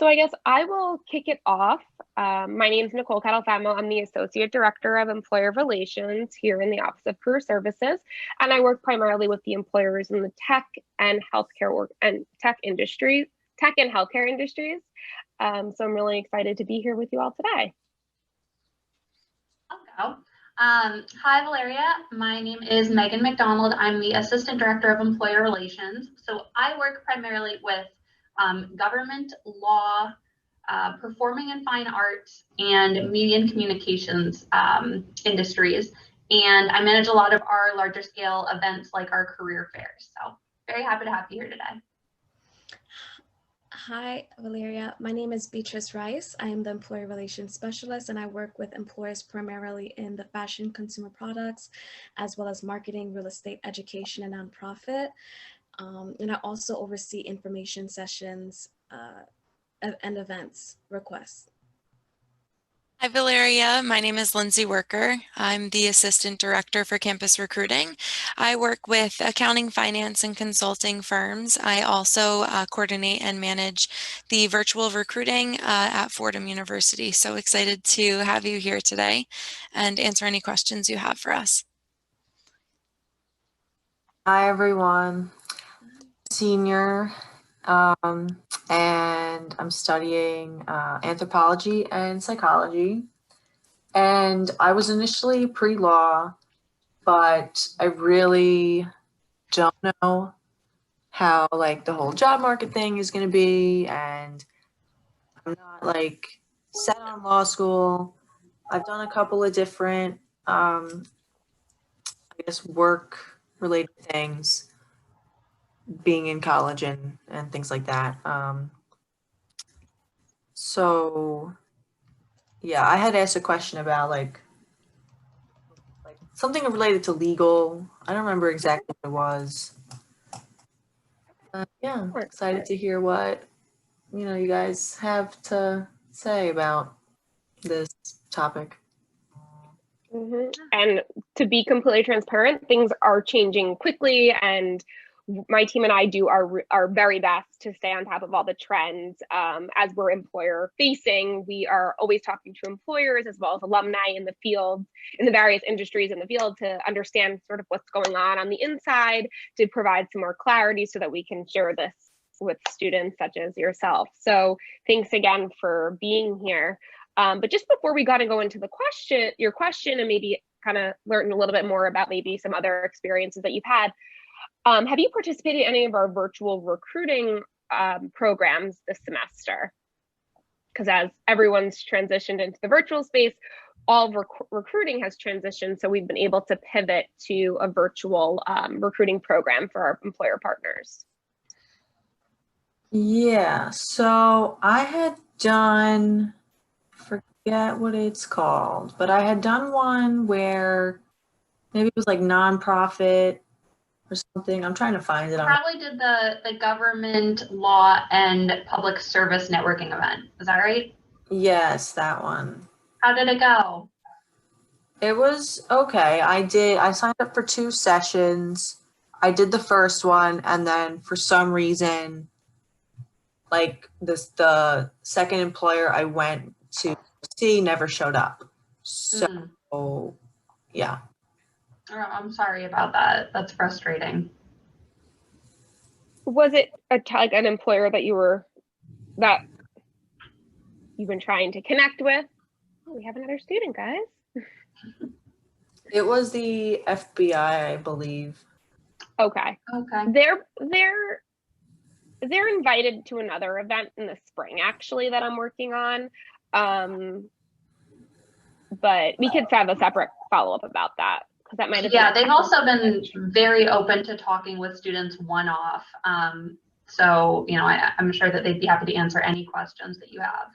So I guess I will kick it off. My name is Nicole Catalfamo. I'm the Associate Director of Employer Relations here in the Office of Career Services, and I work primarily with the employers in the tech and healthcare work and tech industry, tech and healthcare industries. So I'm really excited to be here with you all today. I'll go. Hi, Valeria. My name is Megan McDonald. I'm the Assistant Director of Employer Relations. So I work primarily with government, law, performing and fine arts, and media and communications industries. And I manage a lot of our larger scale events like our career fairs. So very happy to have you here today. Hi, Valeria. My name is Beatrice Rice. I am the Employer Relations Specialist, and I work with employers primarily in the fashion consumer products, as well as marketing, real estate, education, and nonprofit. And I also oversee information sessions and events requests. Hi, Valeria. My name is Lindsay Werker. I'm the Assistant Director for Campus Recruiting. I work with accounting, finance, and consulting firms. I also coordinate and manage the virtual recruiting at Fordham University. So excited to have you here today and answer any questions you have for us. Hi, everyone. Senior, and I'm studying anthropology and psychology. And I was initially pre-law, but I really don't know how like the whole job market thing is going to be, and I'm not like set on law school. I've done a couple of different, I guess, work-related things, being in college and things like that. So yeah, I had asked a question about like something related to legal. I don't remember exactly what it was. Yeah, excited to hear what you guys have to say about this topic. And to be completely transparent, things are changing quickly, and my team and I do our very best to stay on top of all the trends. As we're employer facing, we are always talking to employers as well as alumni in the field, in the various industries in the field, to understand sort of what's going on the inside, to provide some more clarity so that we can share this with students such as yourself. So thanks again for being here. But just before we got to go into your question, and maybe kind of learn a little bit more about maybe some other experiences that you've had, have you participated in any of our virtual recruiting programs this semester? Because as everyone's transitioned into the virtual space, all recruiting has transitioned. So we've been able to pivot to a virtual recruiting program for our employer partners. Yeah, so I had done, forget what it's called, but I had done one where maybe it was like nonprofit or something. I'm trying to find it. Probably did the government law and public service networking event. Is that right? Yes, that one. How did it go? It was okay. I signed up for 2 sessions. I did the first one, and then for some reason, like the second employer I went to see never showed up. So yeah. Oh, I'm sorry about that. That's frustrating. Was it like an employer that you've been trying to connect with? Oh, we have another student, guys. It was the FBI, I believe. Okay. They're invited to another event in the spring, actually, that I'm working on. But we could have a separate follow-up about that, because that might have been. Yeah, they've also been very open to talking with students one-off. So, I'm sure that they'd be happy to answer any questions that you have.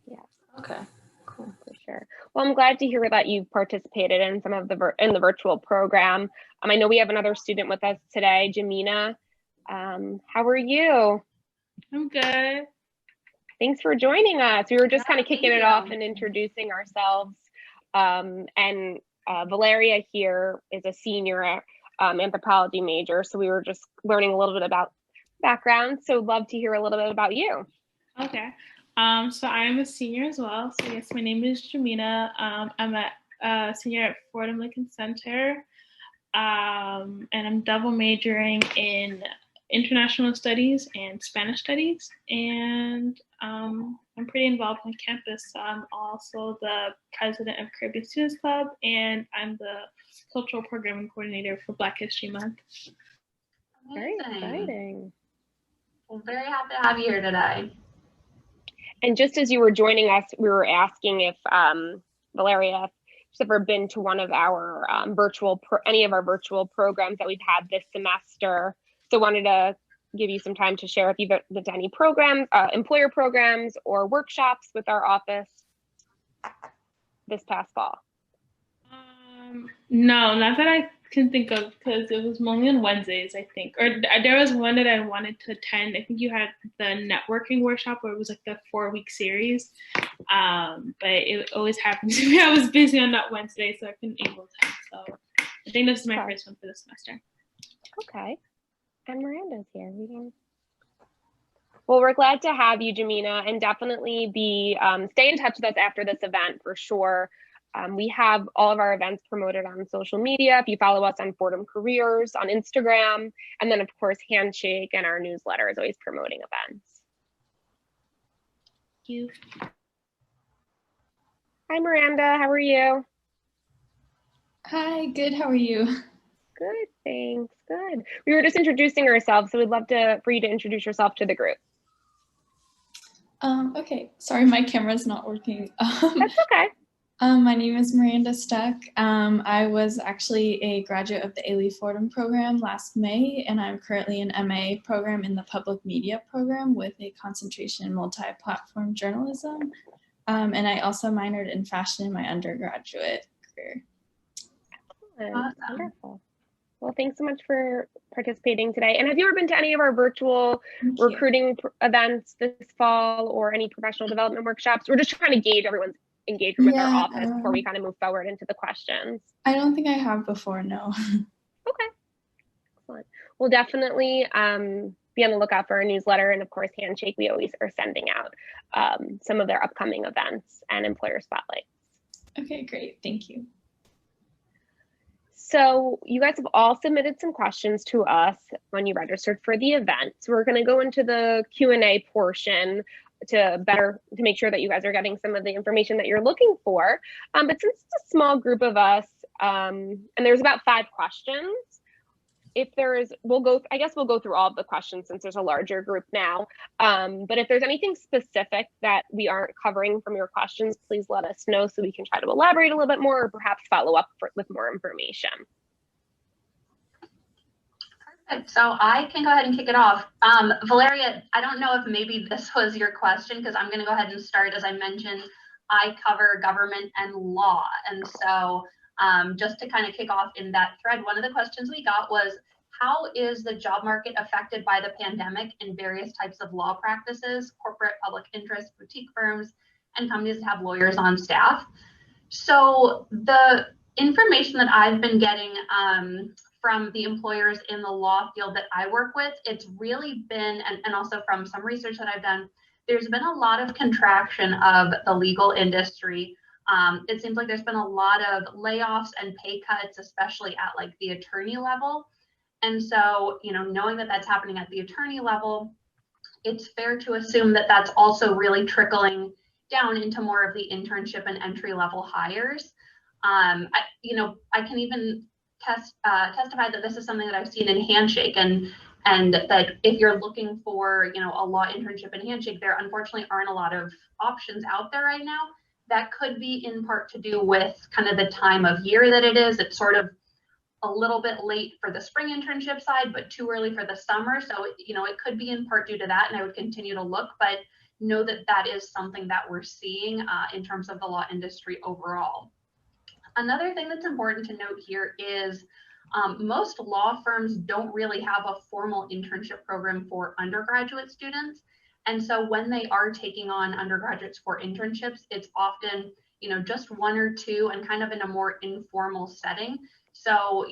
Yeah. Okay. Cool, for sure. Well, I'm glad to hear that you've participated in some of the virtual program. I know we have another student with us today, Jamina. How are you? I'm good. Thanks for joining us. We were just kind of kicking it off and introducing ourselves. And Valeria here is a senior anthropology major, so we were just learning a little bit about background. So love to hear a little bit about you. Okay. So I'm a senior as well. So yes, my name is Jamina. I'm a senior at Fordham Lincoln Center, and I'm double majoring in international studies and Spanish studies. And I'm pretty involved on campus. So I'm also the president of Caribbean Students Club, and I'm the cultural programming coordinator for Black History Month. Very exciting. Well, very happy to have you here today. And just as you were joining us, we were asking if Valeria has ever been to one of our any of our virtual programs that we've had this semester. So wanted to give you some time to share if you've been to any programs, employer programs or workshops with our office this past fall. No, not that I can think of, because it was only on Wednesdays, I think. Or there was one that I wanted to attend. I think you had the networking workshop where it was like the 4-week series. But it always happened to me. I was busy on that Wednesday, so I couldn't able to. So I think this is my first one for the semester. Okay. And Miranda's here. Well, we're glad to have you, Jamina, and definitely stay in touch with us after this event for sure. We have all of our events promoted on social media. If you follow us on Fordham Careers on Instagram, and then of course Handshake and our newsletter is always promoting events. Thank you. Hi, Miranda. How are you? Hi, good. How are you? Good, thanks. Good. We were just introducing ourselves, so we'd love for you to introduce yourself to the group. Okay. Sorry, my camera's not working. That's okay. My name is Miranda Stuck. I was actually a graduate of the Ailey Fordham program last May, and I'm currently an MA program in the public media program with a concentration in multi-platform journalism. And I also minored in fashion in my undergraduate career. Excellent. Wonderful. Well, thanks so much for participating today. And have you ever been to any of our virtual recruiting events this fall or any professional development workshops? We're just trying to gauge everyone's engagement with our office before we kind of move forward into the questions. I don't think I have before, no. Okay. Excellent. We'll definitely be on the lookout for our newsletter, and of course Handshake. We always are sending out some of their upcoming events and employer spotlights. Okay, great. Thank you. So you guys have all submitted some questions to us when you registered for the event. So we're going to go into the Q&A portion to make sure that you guys are getting some of the information that you're looking for. But since it's a small group of us, and there's about 5 questions, we'll go through all of the questions since there's a larger group now. But if there's anything specific that we aren't covering from your questions, please let us know so we can try to elaborate a little bit more or perhaps follow up with more information. Perfect. So I can go ahead and kick it off. Valeria, I don't know if maybe this was your question, because I'm going to go ahead and start. As I mentioned, I cover government and law. And so just to kind of kick off in that thread, one of the questions we got was, how is the job market affected by the pandemic in various types of law practices, corporate, public interest, boutique firms, and companies that have lawyers on staff? So the information that I've been getting from the employers in the law field that I work with, it's really been, and also from some research that I've done, there's been a lot of contraction of the legal industry. It seems like there's been a lot of layoffs and pay cuts, especially at like the attorney level. And so, knowing that that's happening at the attorney level, it's fair to assume that that's also really trickling down into more of the internship and entry level hires. I can even testify that this is something that I've seen in Handshake, and that if you're looking for, a law internship in Handshake, there unfortunately aren't a lot of options out there right now. That could be in part to do with kind of the time of year that it is. It's sort of a little bit late for the spring internship side, but too early for the summer. So, it could be in part due to that, and I would continue to look, but know that that is something that we're seeing in terms of the law industry overall. Another thing that's important to note here is most law firms don't really have a formal internship program for undergraduate students. And so when they are taking on undergraduates for internships, it's often, just 1 or 2 and kind of in a more informal setting. So,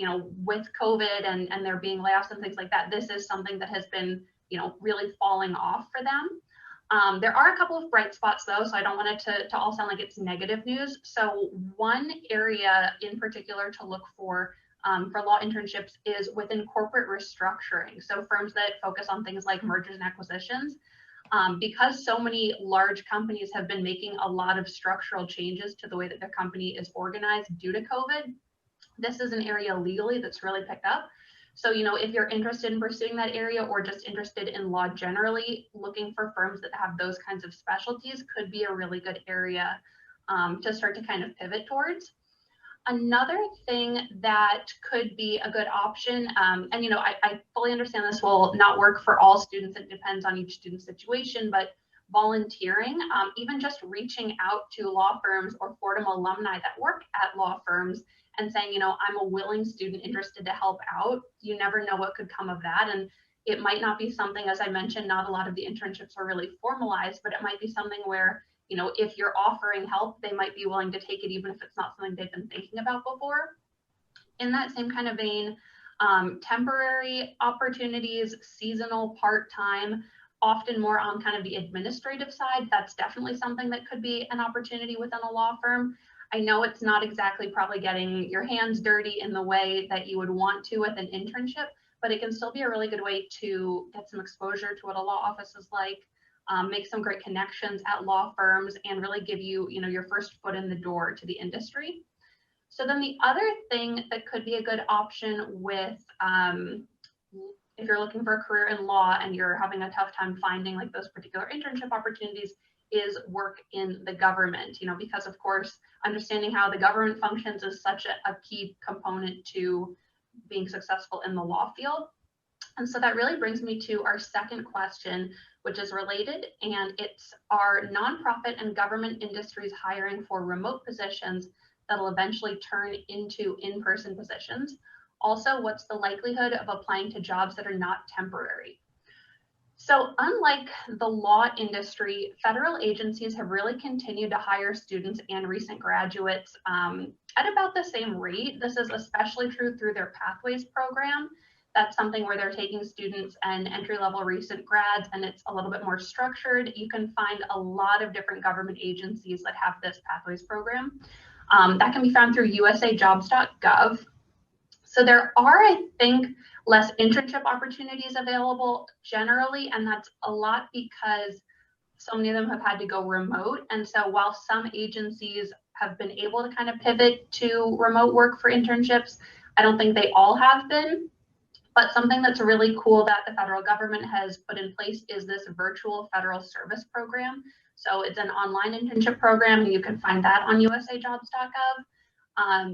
with COVID and there being layoffs and things like that, this is something that has been, really falling off for them. There are a couple of bright spots though, so I don't want it to all sound like it's negative news. So one area in particular to look for law internships is within corporate restructuring. So firms that focus on things like mergers and acquisitions. Because so many large companies have been making a lot of structural changes to the way that their company is organized due to COVID, this is an area legally that's really picked up. So, you know, if you're interested in pursuing that area or just interested in law generally, looking for firms that have those kinds of specialties could be a really good area to start to kind of pivot towards. Another thing that could be a good option, and you know, I fully understand this will not work for all students. It depends on each student's situation, but volunteering, even just reaching out to law firms or Fordham alumni that work at law firms and saying, you know, I'm a willing student interested to help out. You never know what could come of that. And it might not be something, as I mentioned, not a lot of the internships are really formalized, but it might be something where, you know, if you're offering help, they might be willing to take it, even if it's not something they've been thinking about before. In that same kind of vein, temporary opportunities, seasonal, part-time, often more on kind of the administrative side, that's definitely something that could be an opportunity within a law firm. I know it's not exactly probably getting your hands dirty in the way that you would want to with an internship, but it can still be a really good way to get some exposure to what a law office is like, make some great connections at law firms, and really give you, you know, your first foot in the door to the industry. So then the other thing that could be a good option with, if you're looking for a career in law and you're having a tough time finding like those particular internship opportunities, is work in the government, you know, because of course, understanding how the government functions is such a key component to being successful in the law field. And so that really brings me to our second question, which is related, and it's, are nonprofit and government industries hiring for remote positions that'll eventually turn into in-person positions? Also, what's the likelihood of applying to jobs that are not temporary? So unlike the law industry, federal agencies have really continued to hire students and recent graduates at about the same rate. This is especially true through their Pathways program. That's something where they're taking students and entry-level recent grads, and it's a little bit more structured. You can find a lot of different government agencies that have this Pathways program. That can be found through usajobs.gov. So there are, I think, less internship opportunities available generally, and that's a lot because so many of them have had to go remote. And so while some agencies have been able to kind of pivot to remote work for internships, I don't think they all have been. But something that's really cool that the federal government has put in place is this virtual federal service program. So it's an online internship program, and you can find that on usajobs.gov.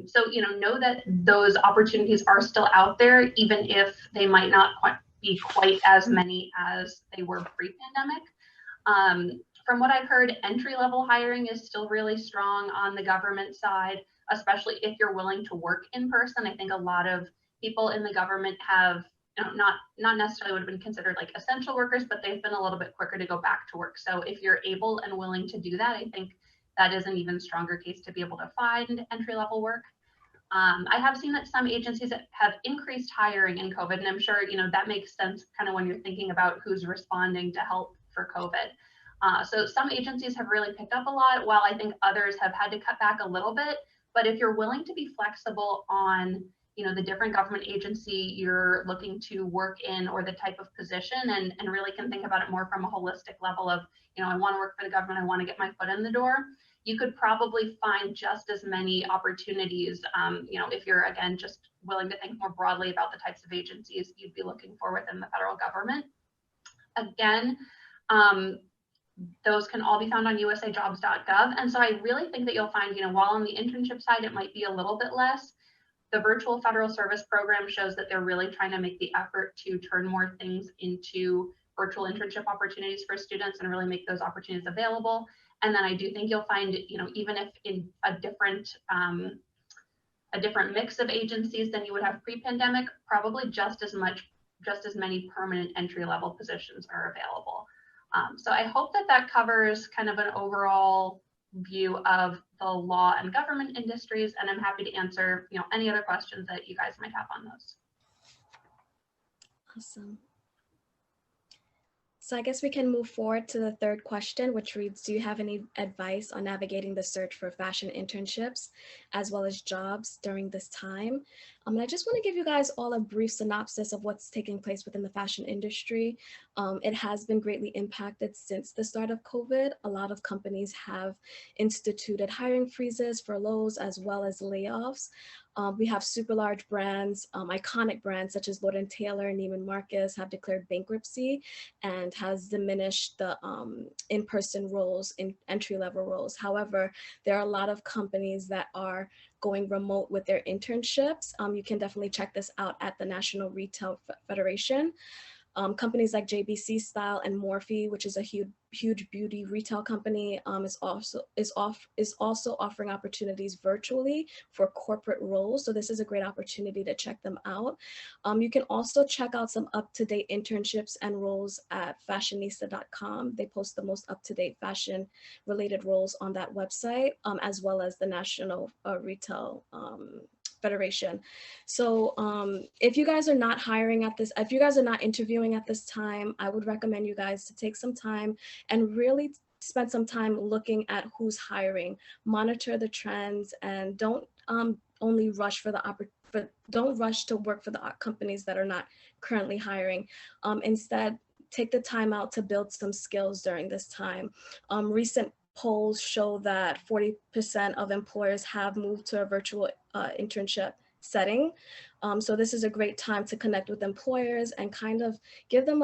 So, you know that those opportunities are still out there, even if they might not be quite as many as they were pre-pandemic. From what I've heard, entry-level hiring is still really strong on the government side, especially if you're willing to work in person. I think a lot of people in the government have, you know, not necessarily would have been considered like essential workers, but they've been a little bit quicker to go back to work. So if you're able and willing to do that, I think that is an even stronger case to be able to find entry-level work. I have seen that some agencies have increased hiring in COVID, and I'm sure, you know, that makes sense kind of when you're thinking about who's responding to help for COVID. So some agencies have really picked up a lot, while I think others have had to cut back a little bit. But if you're willing to be flexible on, you know, the different government agency you're looking to work in or the type of position, and really can think about it more from a holistic level of, you know, I want to work for the government, I want to get my foot in the door, you could probably find just as many opportunities, you know, if you're, again, just willing to think more broadly about the types of agencies you'd be looking for within the federal government. Again, those can all be found on usajobs.gov. And so I really think that you'll find, you know, while on the internship side, it might be a little bit less, the virtual federal service program shows that they're really trying to make the effort to turn more things into virtual internship opportunities for students and really make those opportunities available. And then I do think you'll find, you know, even if in a different mix of agencies than you would have pre-pandemic, probably just as many permanent entry-level positions are available. So I hope that covers kind of an overall view of the law and government industries, and I'm happy to answer, you know, any other questions that you guys might have on those. Awesome. So I guess we can move forward to the third question, which reads, do you have any advice on navigating the search for fashion internships as well as jobs during this time? And I just want to give you guys all a brief synopsis of what's taking place within the fashion industry. It has been greatly impacted since the start of COVID. A lot of companies have instituted hiring freezes, furloughs, as well as layoffs. We have super large brands, iconic brands such as Lord & Taylor, Neiman Marcus have declared bankruptcy and has diminished the in-person roles, in entry-level roles. However, there are a lot of companies that are going remote with their internships. You can definitely check this out at the National Retail Federation. Companies like JBC Style and Morphe, which is a huge beauty retail company, is also offering opportunities virtually for corporate roles. So this is a great opportunity to check them out. You can also check out some up-to-date internships and roles at fashionista.com. They post the most up-to-date fashion-related roles on that website, as well as the National Retail Federation. So if you guys are not hiring at this, if you guys are not interviewing at this time, I would recommend you guys to take some time and really spend some time looking at who's hiring, monitor the trends, and don't only rush for but don't rush to work for the companies that are not currently hiring. Instead, take the time out to build some skills during this time. Recent polls show that 40% of employers have moved to a virtual internship setting. So this is a great time to connect with employers and kind of give them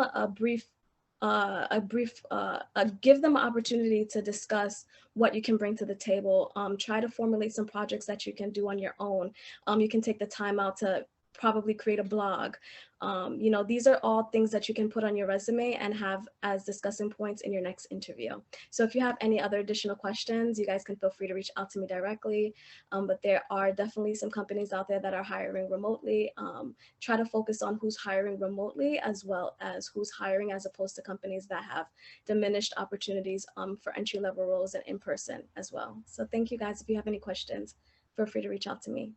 give them an opportunity to discuss what you can bring to the table. Try to formulate some projects that you can do on your own. You can take the time out to probably create a blog. You know, these are all things that you can put on your resume and have as discussing points in your next interview. So if you have any other additional questions, you guys can feel free to reach out to me directly. But there are definitely some companies out there that are hiring remotely. Try to focus on who's hiring remotely as well as who's hiring as opposed to companies that have diminished opportunities for entry-level roles and in person as well. So thank you guys. If you have any questions, feel free to reach out to me.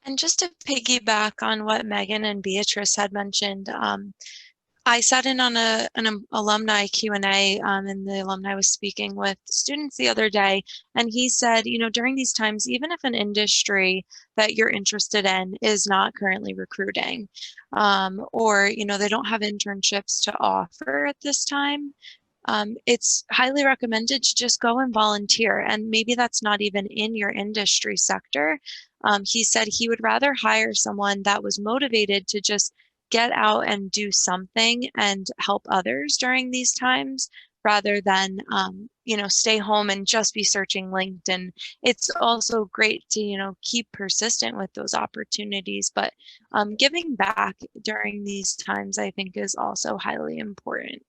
And just to piggyback on what Megan and Beatrice had mentioned, I sat in on an alumni Q&A, and the alumni was speaking with students the other day, and he said, you know, during these times, even if an industry that you're interested in is not currently recruiting, or, you know, they don't have internships to offer at this time, it's highly recommended to just go and volunteer. And maybe that's not even in your industry sector. He said he would rather hire someone that was motivated to just get out and do something and help others during these times rather than, you know, stay home and just be searching LinkedIn. It's also great to, you know, keep persistent with those opportunities, but giving back during these times, I think, is also highly important.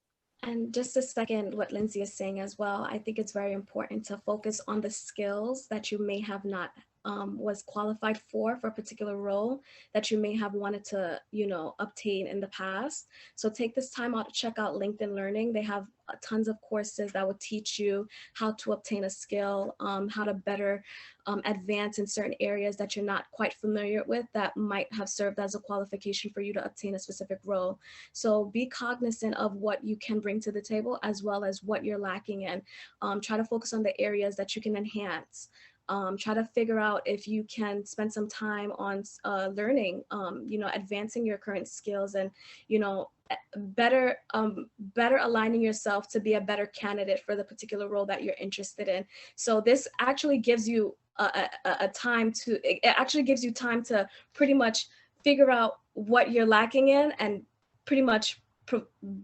And just to second what Lindsay is saying as well, I think it's very important to focus on the skills that you may have not was qualified for a particular role that you may have wanted to, you know, obtain in the past. So take this time out to check out LinkedIn Learning. They have tons of courses that will teach you how to obtain a skill, how to better advance in certain areas that you're not quite familiar with that might have served as a qualification for you to obtain a specific role. So be cognizant of what you can bring to the table as well as what you're lacking in. Try to focus on the areas that you can enhance. Try to figure out if you can spend some time on learning, you know, advancing your current skills and, you know, better aligning yourself to be a better candidate for the particular role that you're interested in. So this actually gives you it actually gives you time to pretty much figure out what you're lacking in and pretty much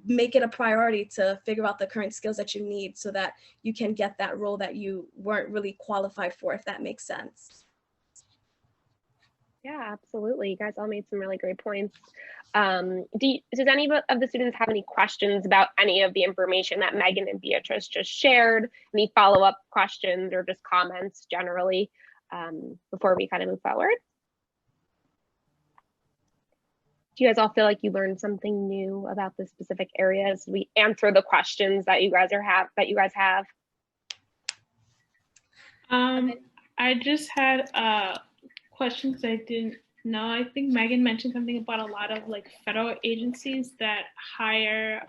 make it a priority to figure out the current skills that you need so that you can get that role that you weren't really qualified for, if that makes sense. Yeah, absolutely. You guys all made some really great points. Does any of the students have any questions about any of the information that Megan and Beatrice just shared? Any follow-up questions or just comments generally before we kind of move forward? Do you guys all feel like you learned something new about the specific areas? We answer the questions that you guys have. I just had a question because I didn't No, I think Megan mentioned something about a lot of like federal agencies that hire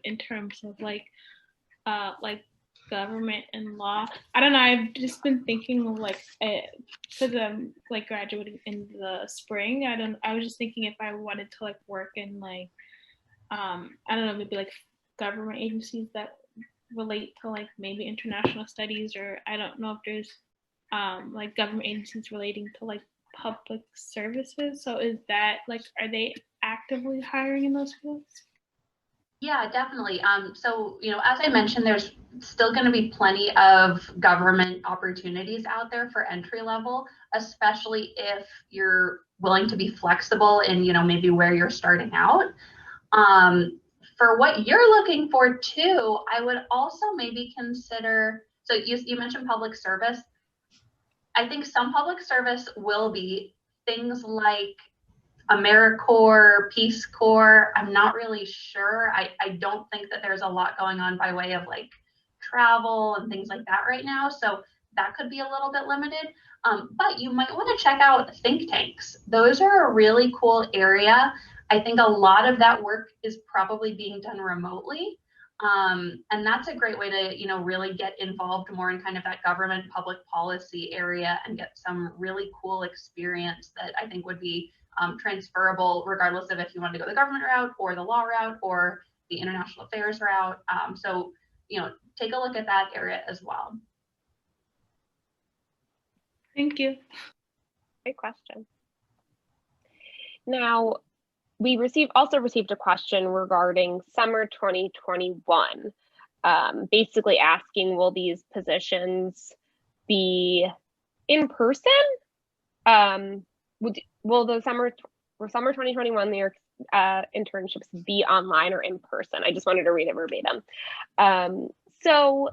in terms of like government and law. I don't know. I've just been thinking of like for the like graduating in the spring. I was just thinking if I wanted to like work in like I don't know, maybe like government agencies that relate to like maybe international studies, or I don't know if there's like government agencies relating to like public services. So is that like, are they actively hiring in those fields? Yeah, definitely. So, as I mentioned, there's still going to be plenty of government opportunities out there for entry level, especially if you're willing to be flexible in, maybe where you're starting out. For what you're looking for too, I would also maybe consider, so you mentioned public service. I think some public service will be things like AmeriCorps, Peace Corps. I'm not really sure. I don't think that there's a lot going on by way of like travel and things like that right now. So that could be a little bit limited. But you might want to check out think tanks. Those are a really cool area. I think a lot of that work is probably being done remotely. And that's a great way to, really get involved more in kind of that government public policy area and get some really cool experience that I think would be transferable regardless of if you want to go the government route or the law route or the international affairs route. So, take a look at that area as well. Thank you. Great question. Now, we also received a question regarding summer 2021, basically asking, will these positions be in person? Will the summer 2021 New York internships be online or in person? I just wanted to read it verbatim. So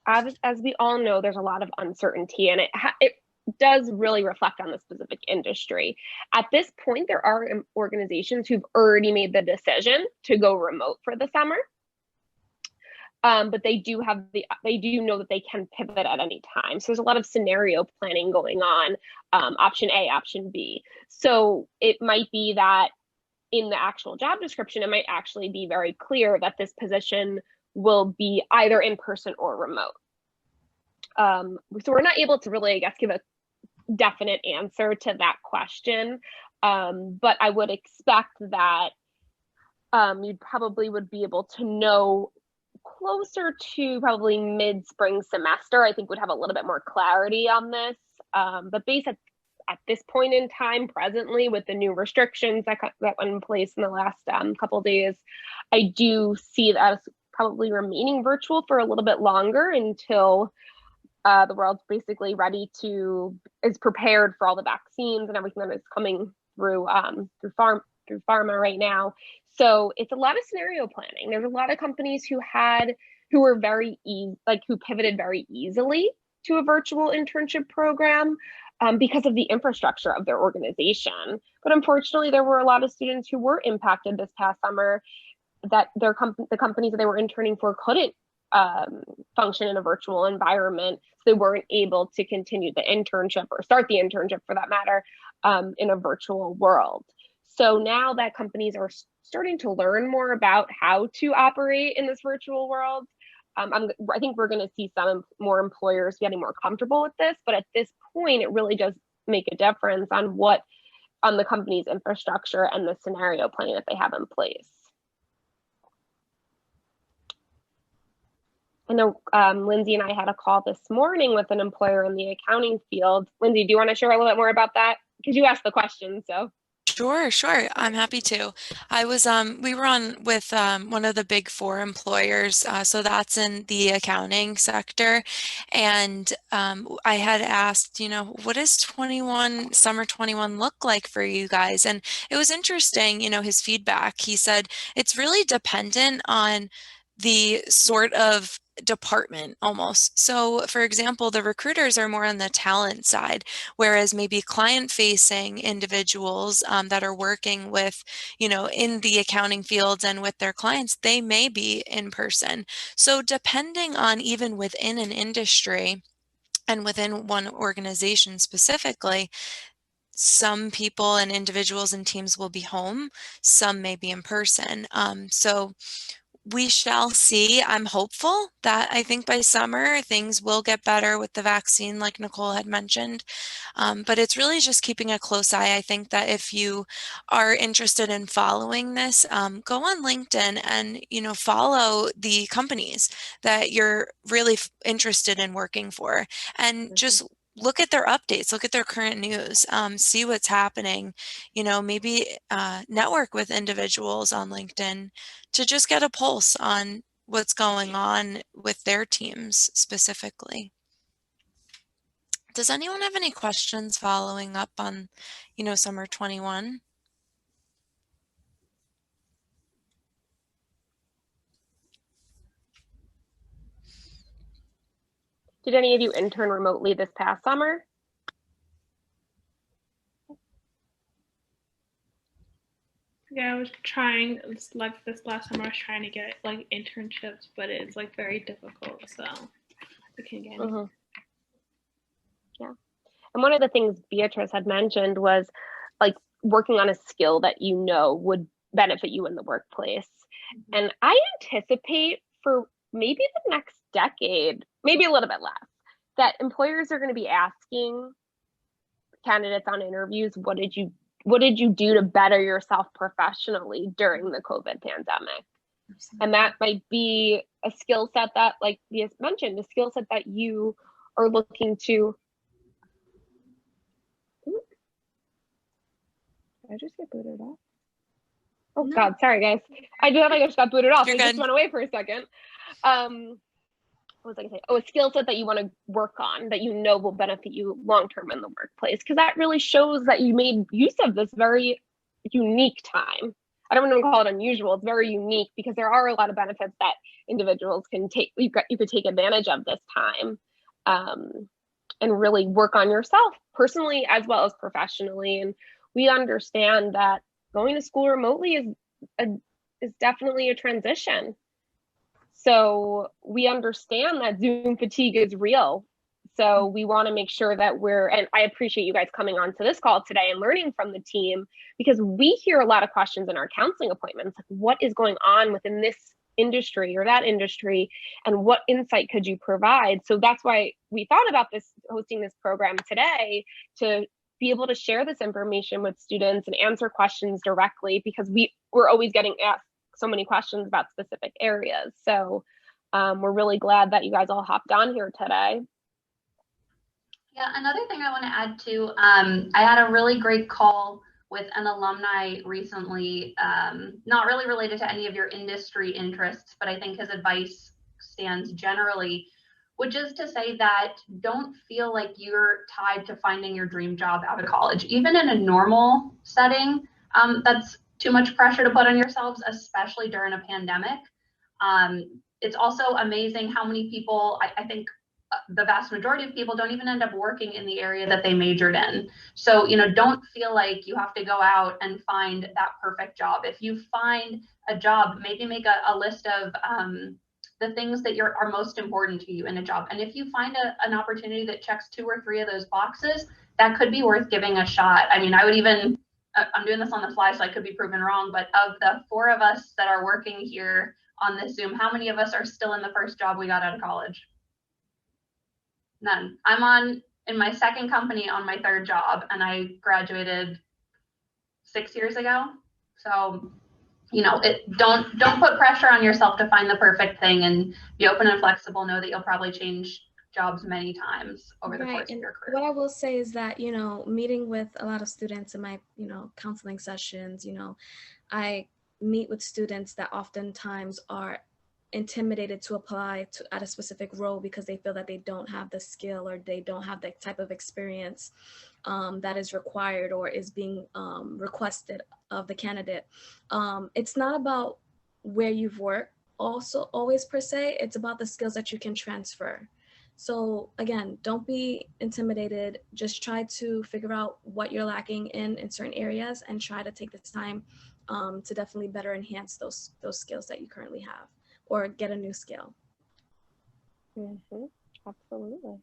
as we all know, there's a lot of uncertainty, and it does really reflect on the specific industry. At this point, there are organizations who've already made the decision to go remote for the summer. But they do know that they can pivot at any time. So there's a lot of scenario planning going on, option A, option B. So it might be that in the actual job description, it might actually be very clear that this position will be either in person or remote. So we're not able to really, I guess, give a definite answer to that question. But I would expect that you probably would be able to know closer to probably mid-spring semester. I think would have a little bit more clarity on this. But based at this point in time, presently, with the new restrictions that went in place in the last couple of days, I do see that as probably remaining virtual for a little bit longer until the world's basically is prepared for all the vaccines and everything that is coming through pharma right now. So it's a lot of scenario planning. There's a lot of companies who pivoted very easily to a virtual internship program because of the infrastructure of their organization. But unfortunately, there were a lot of students who were impacted this past summer that the companies that they were interning for couldn't function in a virtual environment. So they weren't able to continue the internship or start the internship for that matter in a virtual world. So now that companies are starting to learn more about how to operate in this virtual world, I think we're going to see some more employers getting more comfortable with this. But at this point, it really does make a difference on the company's infrastructure and the scenario planning that they have in place. I know Lindsay and I had a call this morning with an employer in the accounting field. Lindsay, do you want to share a little bit more about that? Because you asked the question, so. Sure. I'm happy to. We were on with one of the big four employers, so that's in the accounting sector. And I had asked, what does summer 21 look like for you guys? And it was interesting, his feedback. He said, it's really dependent on the sort of department almost. So for example, the recruiters are more on the talent side, whereas maybe client-facing individuals that are working with, in the accounting fields and with their clients, they may be in person. So depending on even within an industry and within one organization specifically, some people and individuals and teams will be home, some may be in person. So we shall see. I'm hopeful that I think by summer things will get better with the vaccine, like Nicole had mentioned. But it's really just keeping a close eye. I think that if you are interested in following this, go on LinkedIn and, follow the companies that you're really interested in working for, and just look at their updates, look at their current news, see what's happening, maybe network with individuals on LinkedIn to just get a pulse on what's going on with their teams specifically. Does anyone have any questions following up on, summer 21? Did any of you intern remotely this past summer? Yeah, I was trying, like this last summer, I was trying to get like internships, but it's like very difficult, so I can't get any. Yeah. And one of the things Beatrice had mentioned was like working on a skill that would benefit you in the workplace. And I anticipate for maybe the next decade, maybe a little bit less, that employers are going to be asking candidates on interviews, what did you do to better yourself professionally during the COVID pandemic? And that might be a skill set that, like we mentioned, a skill set that you are looking to. Did I just get booted off? Oh no. God, sorry guys. I thought I just got booted off. I just went away for a second. What was I gonna say? Oh, a skill set that you want to work on that will benefit you long-term in the workplace, because that really shows that you made use of this very unique time. I don't even call it unusual. It's very unique because there are a lot of benefits that individuals can take. You could take advantage of this time and really work on yourself personally as well as professionally. And we understand that going to school remotely is definitely a transition. So we understand that Zoom fatigue is real. So we want to make sure that and I appreciate you guys coming on to this call today and learning from the team, because we hear a lot of questions in our counseling appointments, like what is going on within this industry or that industry, and what insight could you provide? So that's why we thought about hosting this program today, to be able to share this information with students and answer questions directly, because we're always getting asked so many questions about specific areas. So we're really glad that you guys all hopped on here today. Yeah, another thing I want to add too, I had a really great call with an alumni recently, not really related to any of your industry interests, but I think his advice stands generally, which is to say that don't feel like you're tied to finding your dream job out of college. Even in a normal setting, that's too much pressure to put on yourselves, especially during a pandemic. It's also amazing how many people, I think the vast majority of people don't even end up working in the area that they majored in. So, don't feel like you have to go out and find that perfect job. If you find a job, maybe make a list of the things that are most important to you in a job. And if you find an opportunity that checks 2 or 3 of those boxes, that could be worth giving a shot. I mean, I'm doing this on the fly, so I could be proven wrong, but of the 4 of us that are working here on this Zoom, how many of us are still in the first job we got out of college? None. I'm in my second company on my 3rd job, and I graduated 6 years ago. So, don't put pressure on yourself to find the perfect thing, and be open and flexible. Know that you'll probably change jobs many times over the course of your career. What I will say is that, meeting with a lot of students in my, counseling sessions, I meet with students that oftentimes are intimidated to apply at a specific role because they feel that they don't have the skill or they don't have the type of experience that is required or is being requested of the candidate. It's not about where you've worked always per se, it's about the skills that you can transfer. So again, don't be intimidated. Just try to figure out what you're lacking in certain areas and try to take this time to definitely better enhance those skills that you currently have, or get a new skill. Mm-hmm. Absolutely.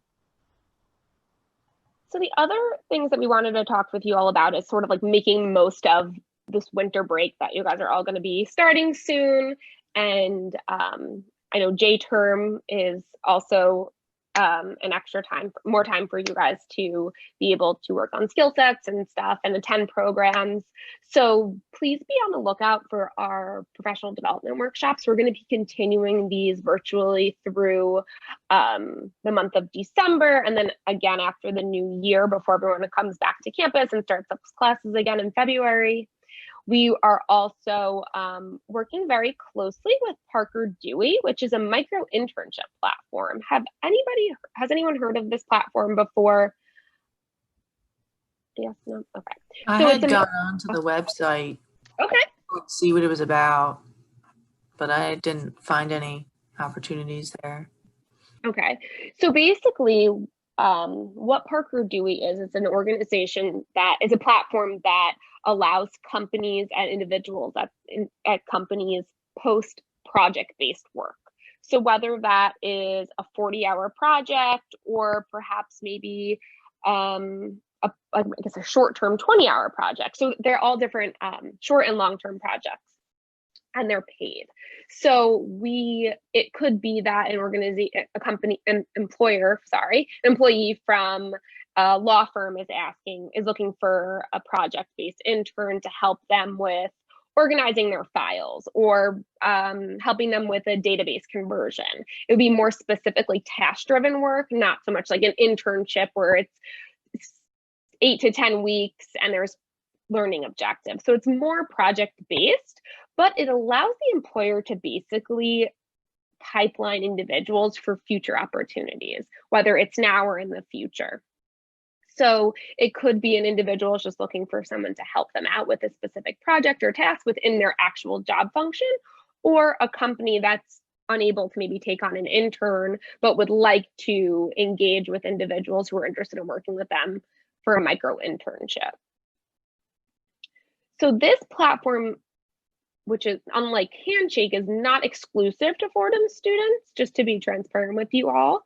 So the other things that we wanted to talk with you all about is sort of like making most of this winter break that you guys are all going to be starting soon. And I know J term is also an extra time, more time for you guys to be able to work on skill sets and stuff and attend programs. So please be on the lookout for our professional development workshops. We're going to be continuing these virtually through the month of December, and then again after the new year before everyone comes back to campus and starts up classes again in February. We are also working very closely with Parker Dewey, which is a micro internship platform. Has anyone heard of this platform before? Yes, no, okay. I had gone onto the website. Okay. To see what it was about, but I didn't find any opportunities there. Okay, so basically, what Parker Dewey is, it's an organization that is a platform that allows companies and individuals at companies post project-based work. So whether that is a 40-hour project or perhaps maybe I guess a short-term 20-hour project. So they're all different short and long-term projects, and they're paid. So it could be that an organization, a company, an employee from a law firm is looking for a project-based intern to help them with organizing their files or helping them with a database conversion. It would be more specifically task-driven work, not so much like an internship where it's 8 to 10 weeks and there's learning objectives. So it's more project-based, but it allows the employer to basically pipeline individuals for future opportunities, whether it's now or in the future. So it could be an individual is just looking for someone to help them out with a specific project or task within their actual job function, or a company that's unable to maybe take on an intern, but would like to engage with individuals who are interested in working with them for a micro internship. So this platform, which is unlike Handshake, is not exclusive to Fordham students, just to be transparent with you all.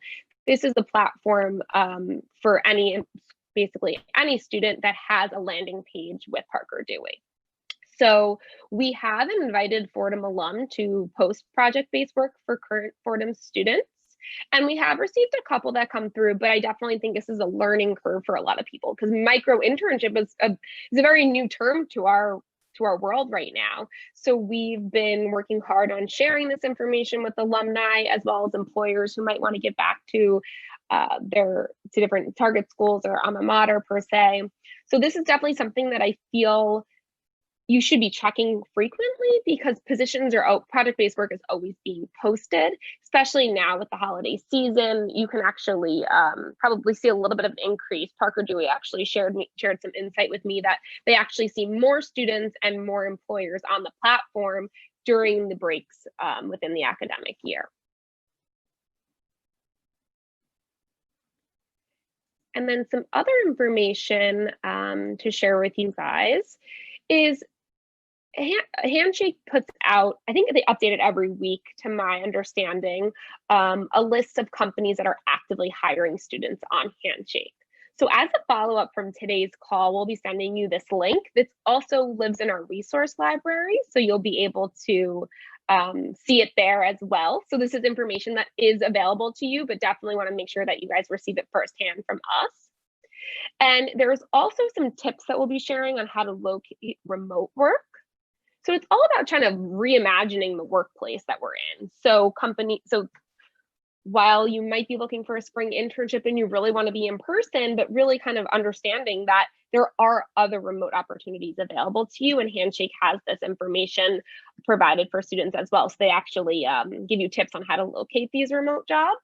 This is the platform for basically any student that has a landing page with Parker Dewey. So we have invited Fordham alum to post project-based work for current Fordham students. And we have received a couple that come through, but I definitely think this is a learning curve for a lot of people because micro internship is a very new term to our world right now. So we've been working hard on sharing this information with alumni as well as employers who might want to get back to different target schools or alma mater per se. So this is definitely something that I feel you should be checking frequently because project-based work is always being posted, especially now with the holiday season. You can actually probably see a little bit of an increase. Parker Dewey actually shared some insight with me that they actually see more students and more employers on the platform during the breaks within the academic year. And then some other information to share with you guys is Handshake puts out, I think they update it every week to my understanding, a list of companies that are actively hiring students on Handshake. So as a follow-up from today's call, we'll be sending you this link. This also lives in our resource library, so you'll be able to see it there as well. So this is information that is available to you, but definitely want to make sure that you guys receive it firsthand from us. And there's also some tips that we'll be sharing on how to locate remote work. So it's all about kind of reimagining the workplace that we're in. So while you might be looking for a spring internship and you really want to be in person, but really kind of understanding that there are other remote opportunities available to you, and Handshake has this information provided for students as well. So they actually give you tips on how to locate these remote jobs.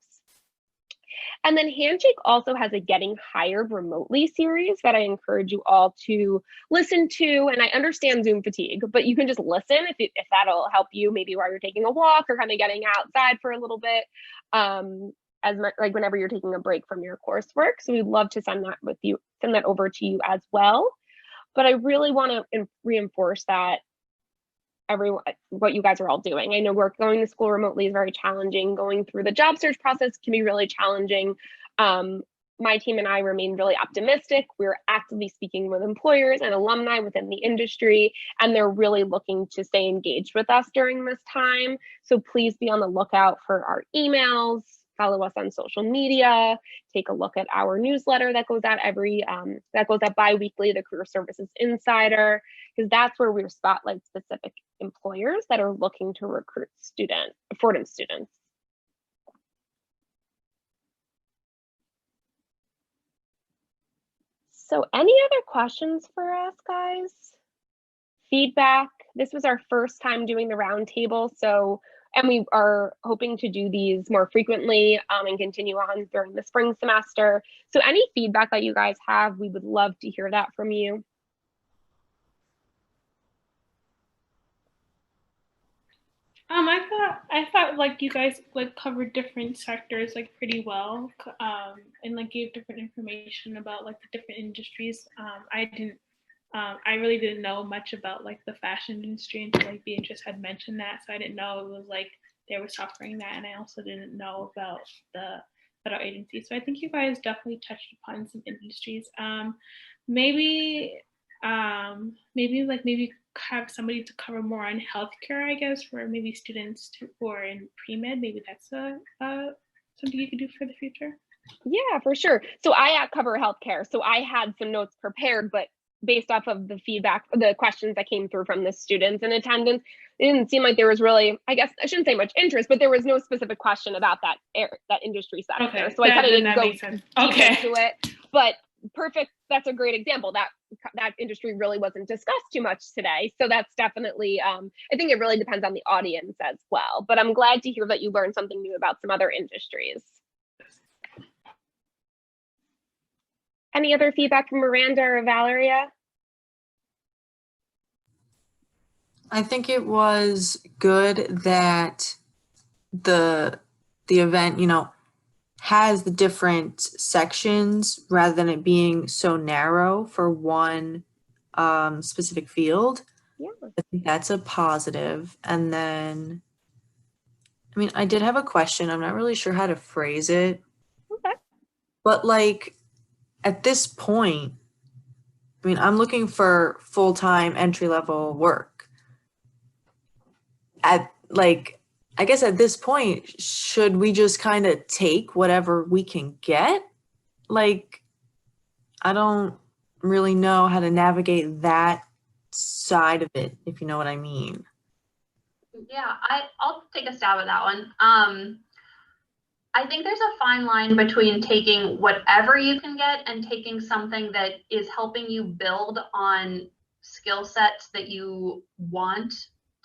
And then Handshake also has a Getting Hired Remotely series that I encourage you all to listen to. And I understand Zoom fatigue, but you can just listen if that'll help you maybe while you're taking a walk or kind of getting outside for a little bit, like whenever you're taking a break from your coursework. So we'd love to send that over to you as well. But I really want to reinforce that what you guys are all doing. I know going to school remotely is very challenging. Going through the job search process can be really challenging. my team and I remain really optimistic. We're actively speaking with employers and alumni within the industry, and they're really looking to stay engaged with us during this time. So please be on the lookout for our emails, follow us on social media, take a look at our newsletter that goes out bi-weekly, the Career Services Insider, because that's where we spotlight specific employers that are looking to recruit Fordham students. So any other questions for us, guys? Feedback. This was our first time doing the roundtable, and we are hoping to do these more frequently and continue on during the spring semester. So any feedback that you guys have, we would love to hear that from you. I thought like you guys like covered different sectors like pretty well, and like gave different information about like the different industries. I really didn't know much about like the fashion industry until like Beatrice had mentioned that, so I didn't know it was like they were suffering that, and I also didn't know about the federal agency. So I think you guys definitely touched upon some industries. Maybe have somebody to cover more on healthcare, I guess, for maybe students who are in pre-med. Maybe that's something you could do for the future. Yeah, for sure. So I cover healthcare. So I had some notes prepared, but based off of the feedback, the questions that came through from the students in attendance, it didn't seem like there was really, I guess I shouldn't say much interest, but there was no specific question about that industry sector. Okay, so I kind of didn't go deep into it. But perfect. That's a great example. That industry really wasn't discussed too much today. So that's definitely, I think it really depends on the audience as well. But I'm glad to hear that you learned something new about some other industries. Any other feedback from Miranda or Valeria? I think it was good that the event, has the different sections rather than it being so narrow for one specific field. Yeah. I think that's a positive. And then, I did have a question. I'm not really sure how to phrase it. Okay. But like at this point, I'm looking for full-time entry-level work. I guess at this point, should we just kind of take whatever we can get? Like, I don't really know how to navigate that side of it, if you know what I mean. Yeah, I'll take a stab at that one. I think there's a fine line between taking whatever you can get and taking something that is helping you build on skill sets that you want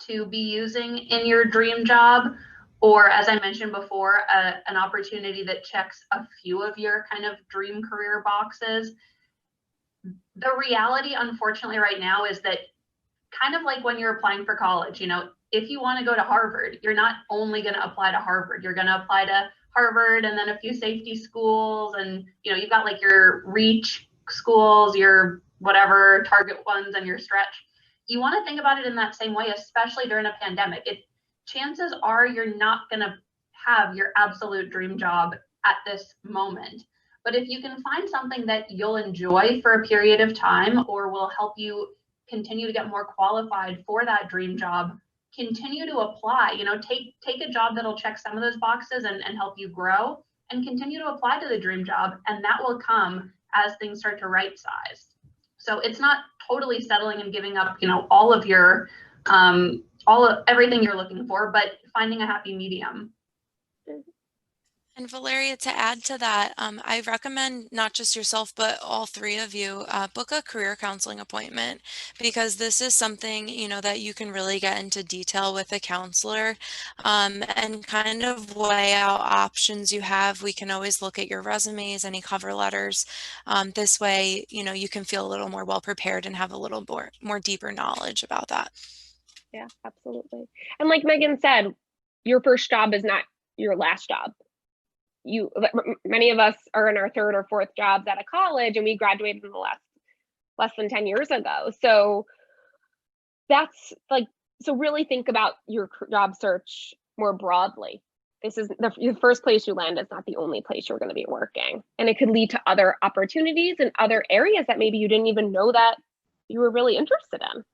to be using in your dream job, or as I mentioned before, an opportunity that checks a few of your kind of dream career boxes. The reality, unfortunately, right now is that kind of like when you're applying for college, if you want to go to Harvard, you're not only going to apply to Harvard, you're going to apply to Harvard and then a few safety schools, and you've got like your reach schools, your whatever target ones, and your stretch. You want to think about it in that same way, especially during a pandemic. Chances are you're not going to have your absolute dream job at this moment. But if you can find something that you'll enjoy for a period of time or will help you continue to get more qualified for that dream job, continue to apply. Take a job that'll check some of those boxes and help you grow, and continue to apply to the dream job, and that will come as things start to right size. So it's not totally settling and giving up, all of your everything you're looking for, but finding a happy medium. And Valeria, to add to that, I recommend not just yourself, but all three of you book a career counseling appointment, because this is something, that you can really get into detail with a counselor and kind of weigh out options you have. We can always look at your resumes, any cover letters. This way, you can feel a little more well prepared and have a little more deeper knowledge about that. Yeah, absolutely. And like Megan said, your first job is not your last job. Many of us are in our third or fourth jobs out of college, and we graduated in the less than 10 years ago. So that's so really think about your job search more broadly, this is the first place you land is not the only place you're going to be working. And it could lead to other opportunities in other areas that maybe you didn't even know that you were really interested in.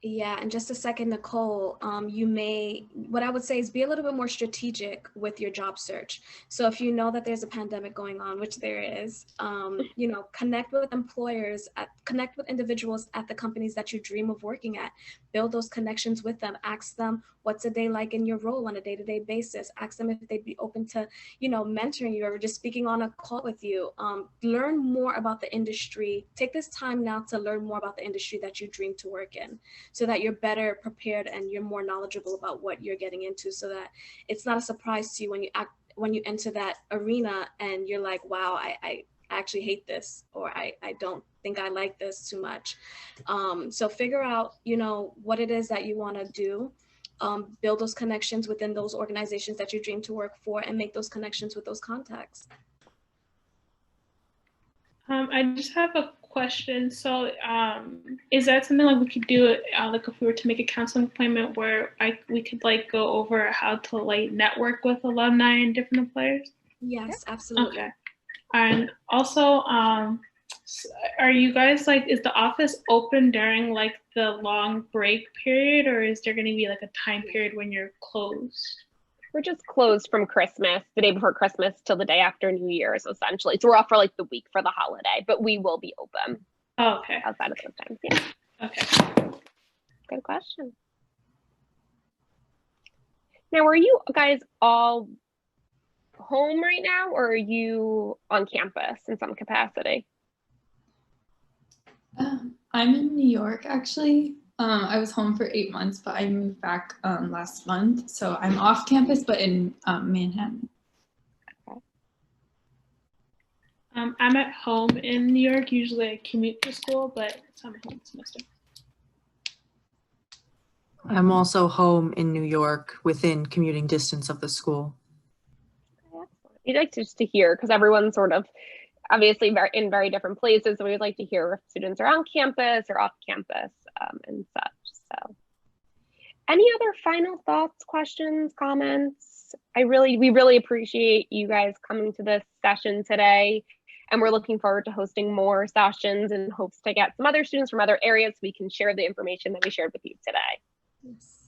Yeah, and just a second, Nicole, what I would say is be a little bit more strategic with your job search. So if you know that there's a pandemic going on, which there is, connect with connect with individuals at the companies that you dream of working at. Build those connections with them. Ask them, what's a day like in your role on a day-to-day basis? Ask them if they'd be open to, mentoring you or just speaking on a call with you. Learn more about the industry. Take this time now to learn more about the industry that you dream to work in, so that you're better prepared and you're more knowledgeable about what you're getting into, so that it's not a surprise to you when you enter that arena and you're like, wow, I actually hate this, or I don't think I like this too much. So figure out, what it is that you want to do. Build those connections within those organizations that you dream to work for, and make those connections with those contacts. I just have a question. So is that something like we could do, like if we were to make a counseling appointment where we could like go over how to like network with alumni and different employers? Yes, absolutely. Okay. And also, are you guys like, is the office open during like the long break period, or is there going to be like a time period when you're closed? We're just closed from Christmas, the day before Christmas till the day after New Year's, essentially. So we're off for like the week for the holiday, but we will be open. Oh, okay. Outside of those times, yeah. Okay. Good question. Now, are you guys all home right now, or are you on campus in some capacity? I'm in New York, actually. I was home for 8 months, but I moved back last month. So I'm off campus, but in Manhattan. Okay. I'm at home in New York. Usually I commute to school, but it's on my home semester. I'm also home in New York, within commuting distance of the school. We'd like just to hear, because everyone's sort of obviously in very different places. So we'd like to hear if students are on campus or off campus and such. So any other final thoughts, questions, comments? We really appreciate you guys coming to this session today. And we're looking forward to hosting more sessions in hopes to get some other students from other areas so we can share the information that we shared with you today. Yes.